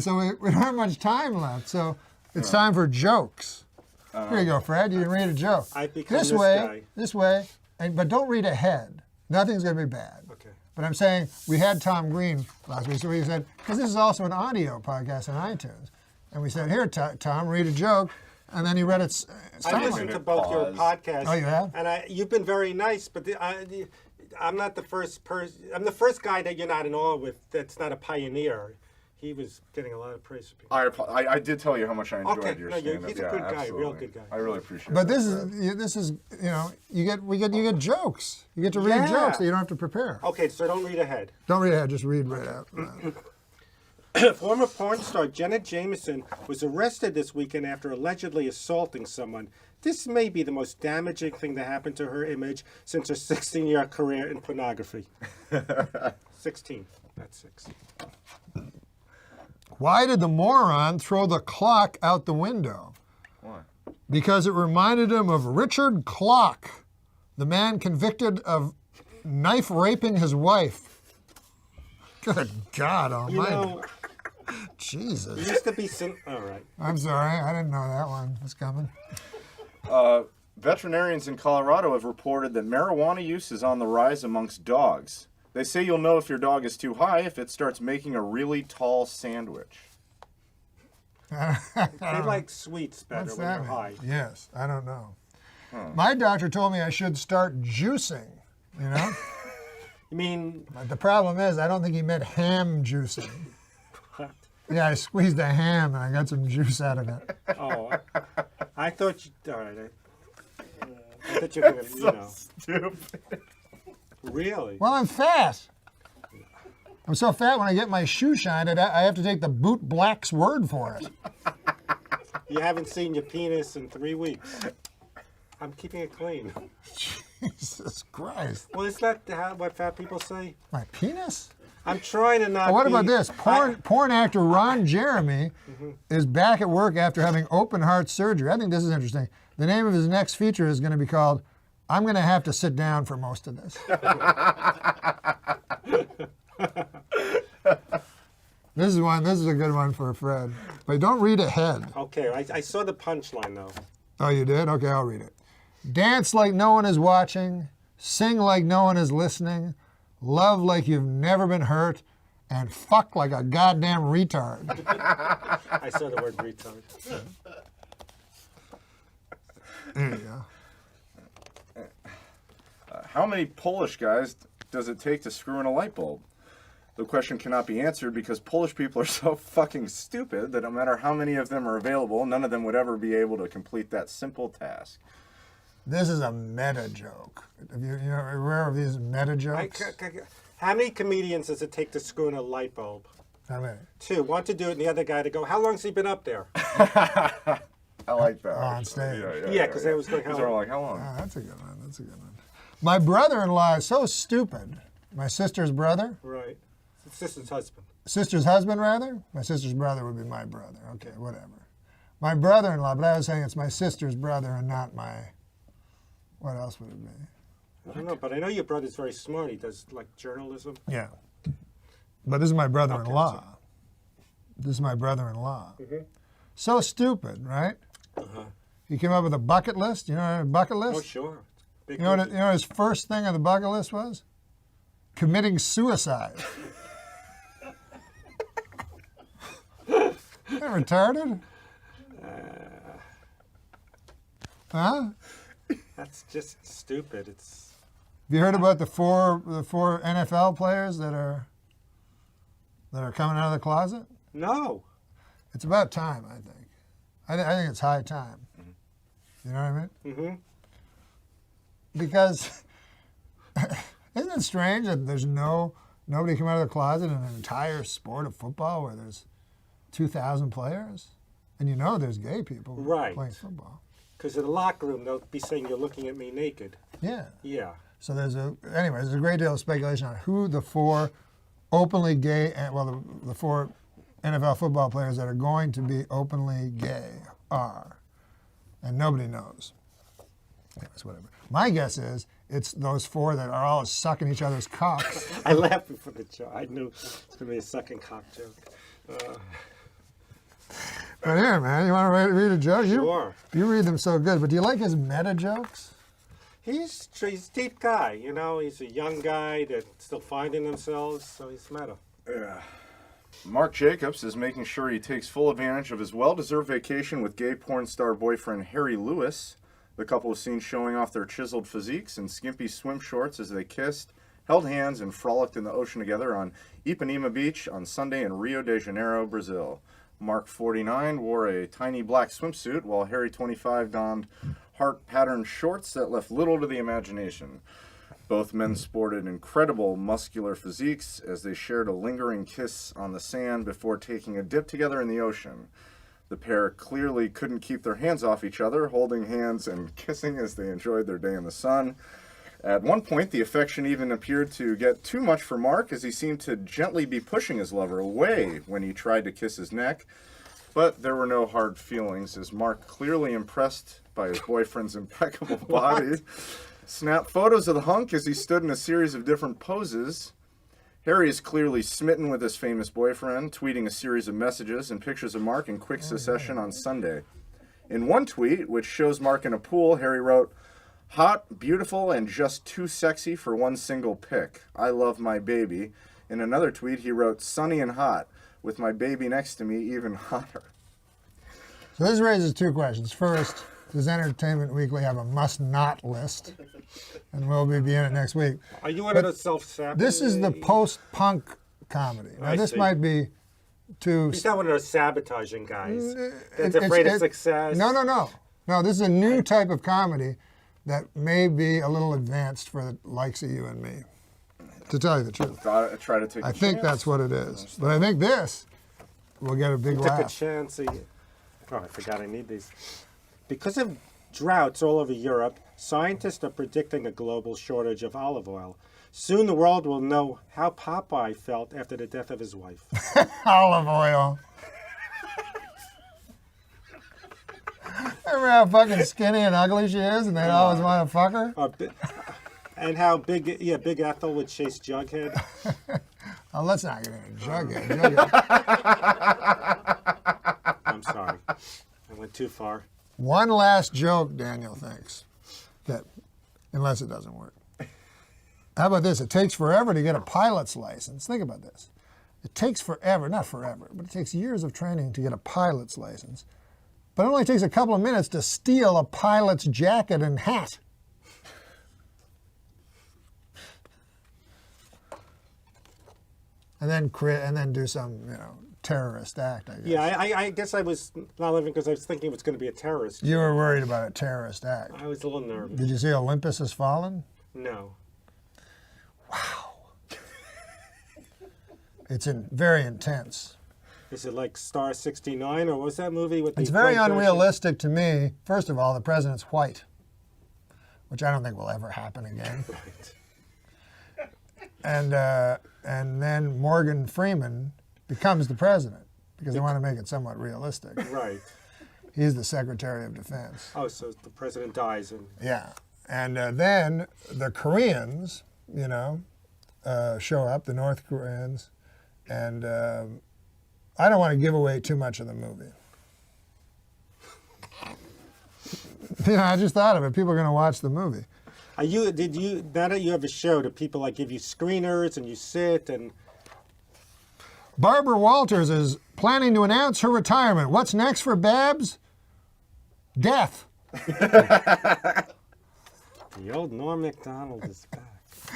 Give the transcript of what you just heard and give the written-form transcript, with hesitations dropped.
So we don't have much time left. So it's time for jokes. Here you go, Fred. You can read a joke. I've become this guy. This way, but don't read ahead. Nothing's going to be bad. Okay. But I'm saying we had Tom Green last week, so we said, because this is also an audio podcast on iTunes. And we said, here, Tom, read a joke. And then he read it I listened to both your podcasts. Oh, you have? And you've been very nice, but I'm not the first person. I'm the first guy that you're not in awe with that's not a pioneer. He was getting a lot of praise from people. I did tell you how much I enjoyed your stand-up. He's a good guy, absolutely. real good guy. I really appreciate it. But this is you get jokes. You get to read jokes that you don't have to prepare. Okay, so don't read ahead. Don't read ahead, just read right out. Former porn star Janet Jameson was arrested this weekend after allegedly assaulting someone. This may be the most damaging thing that happened to her image since her 16-year career in pornography. 16, not 6. Why did the moron throw the clock out the window? Why? Because it reminded him of Richard Clock, the man convicted of knife raping his wife. Good God Almighty. Jesus. It used to be all right. I'm sorry, I didn't know that one was coming. Veterinarians in Colorado have reported that marijuana use is on the rise amongst dogs. They say you'll know if your dog is too high if it starts making a really tall sandwich. They like sweets better when they're high. Yes, I don't know. My doctor told me I should start juicing, you know? You mean... But the problem is, I don't think he meant ham juicing. What? Yeah, I squeezed a ham and I got some juice out of it. Oh, I thought you... All right. I thought you were going to, you know... Stupid. Really? Well, I'm fat. I'm so fat when I get my shoe shined, I have to take the boot black's word for it. You haven't seen your penis in 3 weeks. I'm keeping it clean. Jesus Christ. Well, is that what fat people say? My penis? I'm trying to not What about this? Porn actor Ron Jeremy is back at work after having open heart surgery. I think this is interesting. The name of his next feature is going to be called I'm going to have to sit down for most of this. This is a good one for Fred. But don't read ahead. Okay, I saw the punchline, though. Oh, you did? Okay, I'll read it. Dance like no one is watching, sing like no one is listening, love like you've never been hurt, and fuck like a goddamn retard. I saw the word retard. There you go. How many Polish guys does it take to screw in a light bulb? The question cannot be answered because Polish people are so fucking stupid that no matter how many of them are available, none of them would ever be able to complete that simple task. This is a meta joke. Have you aware of these meta jokes? How many comedians does it take to screw in a light bulb? How many? 2. One to do it, and the other guy to go, how long's he been up there? I like that. On stage. Yeah, because they was like, They're like, how long? Oh, that's a good one. That's a good one. My brother-in-law is so stupid. My sister's brother? Right. Sister's husband. Sister's husband, rather? My sister's brother would be my brother. Okay, whatever. My brother-in-law, but I was saying it's my sister's brother and not my... What else would it be? I don't know, but I know your brother's very smart. He does, like, journalism. Yeah. But this is my brother-in-law. Okay, this is my brother-in-law. Mm-hmm. So stupid, right? Uh-huh. He came up with a bucket list. You know what a bucket list? Oh, sure. You know what his first thing on the bucket list was? Committing suicide. They're retarded? Huh? That's just stupid. It's. Have you heard about the four NFL players that are coming out of the closet? No. It's about time, I think. I think it's high time. Mm-hmm. You know what I mean? Mm-hmm. Because isn't it strange that there's nobody come out of the closet in an entire sport of football where there's 2,000 players, and you know there's gay people playing football. Because in the locker room they'll be saying you're looking at me naked. Yeah. Yeah. So there's a great deal of speculation on who the 4 openly gay, the 4 NFL football players that are going to be openly gay are, and nobody knows. Anyways, whatever. My guess is it's those 4 that are all sucking each other's cocks. I laughed before the joke. I knew it's going to be a sucking cock joke. But here, man, you want to read a joke? Sure. You read them so good, but do you like his meta jokes? He's a deep guy, you know. He's a young guy that's still finding themselves, so he's meta. Yeah. Mark Jacobs is making sure he takes full advantage of his well-deserved vacation with gay porn star boyfriend Harry Lewis. The couple was seen showing off their chiseled physiques in skimpy swim shorts as they kissed, held hands, and frolicked in the ocean together on Ipanema Beach on Sunday in Rio de Janeiro, Brazil. Mark, 49, wore a tiny black swimsuit, while Harry, 25, donned heart-patterned shorts that left little to the imagination. Both men sported incredible muscular physiques as they shared a lingering kiss on the sand before taking a dip together in the ocean. The pair clearly couldn't keep their hands off each other, holding hands and kissing as they enjoyed their day in the sun. At one point, the affection even appeared to get too much for Mark, as he seemed to gently be pushing his lover away when he tried to kiss his neck. But there were no hard feelings, as Mark, clearly impressed by his boyfriend's impeccable body, snapped photos of the hunk as he stood in a series of different poses. Harry is clearly smitten with his famous boyfriend, tweeting a series of messages and pictures of Mark in quick succession on Sunday. In one tweet, which shows Mark in a pool, Harry wrote, "Hot, beautiful, and just too sexy for one single pic. I love my baby." In another tweet, he wrote, "Sunny and hot, with my baby next to me even hotter." So this raises two questions. First, does Entertainment Weekly have a must-not list? And we'll be in it next week. Are you one of those self-sabotaging? This is the post-punk comedy. Now, I this see. might be too... He's not one of those sabotaging guys that's afraid of success. No. No, this is a new type of comedy that may be a little advanced for the likes of you and me, to tell you the truth. Gotta try to take I a think chance. that's what it is. But I think this will get a big Took a laugh. chance. Oh, I forgot I need these. Because of droughts all over Europe, scientists are predicting a global shortage of olive oil. Soon the world will know how Popeye felt after the death of his wife. Olive oil. Remember how fucking skinny and ugly she is, and they always want to fuck her? And how Big Ethel would chase Jughead. Oh, let's not get into Jughead. I'm sorry. I went too far. One last joke, Daniel thinks, that unless it doesn't work. How about this? It takes forever to get a pilot's license. Think about this. It takes forever, not forever, but it takes years of training to get a pilot's license. But it only takes a couple of minutes to steal a pilot's jacket and hat. And then do some, terrorist act, I guess. Yeah, I guess I was not living because I was thinking it was going to be a terrorist. You were worried about a terrorist act. I was a little nervous. Did you see Olympus Has Fallen? No. Wow. It's very intense. Is it like Star 69 or what was that movie with the It's very Frank Ocean? unrealistic to me. First of all, the president's white, which I don't think will ever happen again. Right. And then Morgan Freeman becomes the president because they want to make it somewhat realistic. Right. He's the Secretary of Defense. Oh, so the president dies and Yeah. And then the Koreans, show up, the North Koreans, and I don't want to give away too much of the movie. I just thought of it. People are going to watch the movie. now that you have a show, do people like give you screeners and you sit and Barbara Walters is planning to announce her retirement. What's next for Babs? Death. the old Norm Macdonald is back?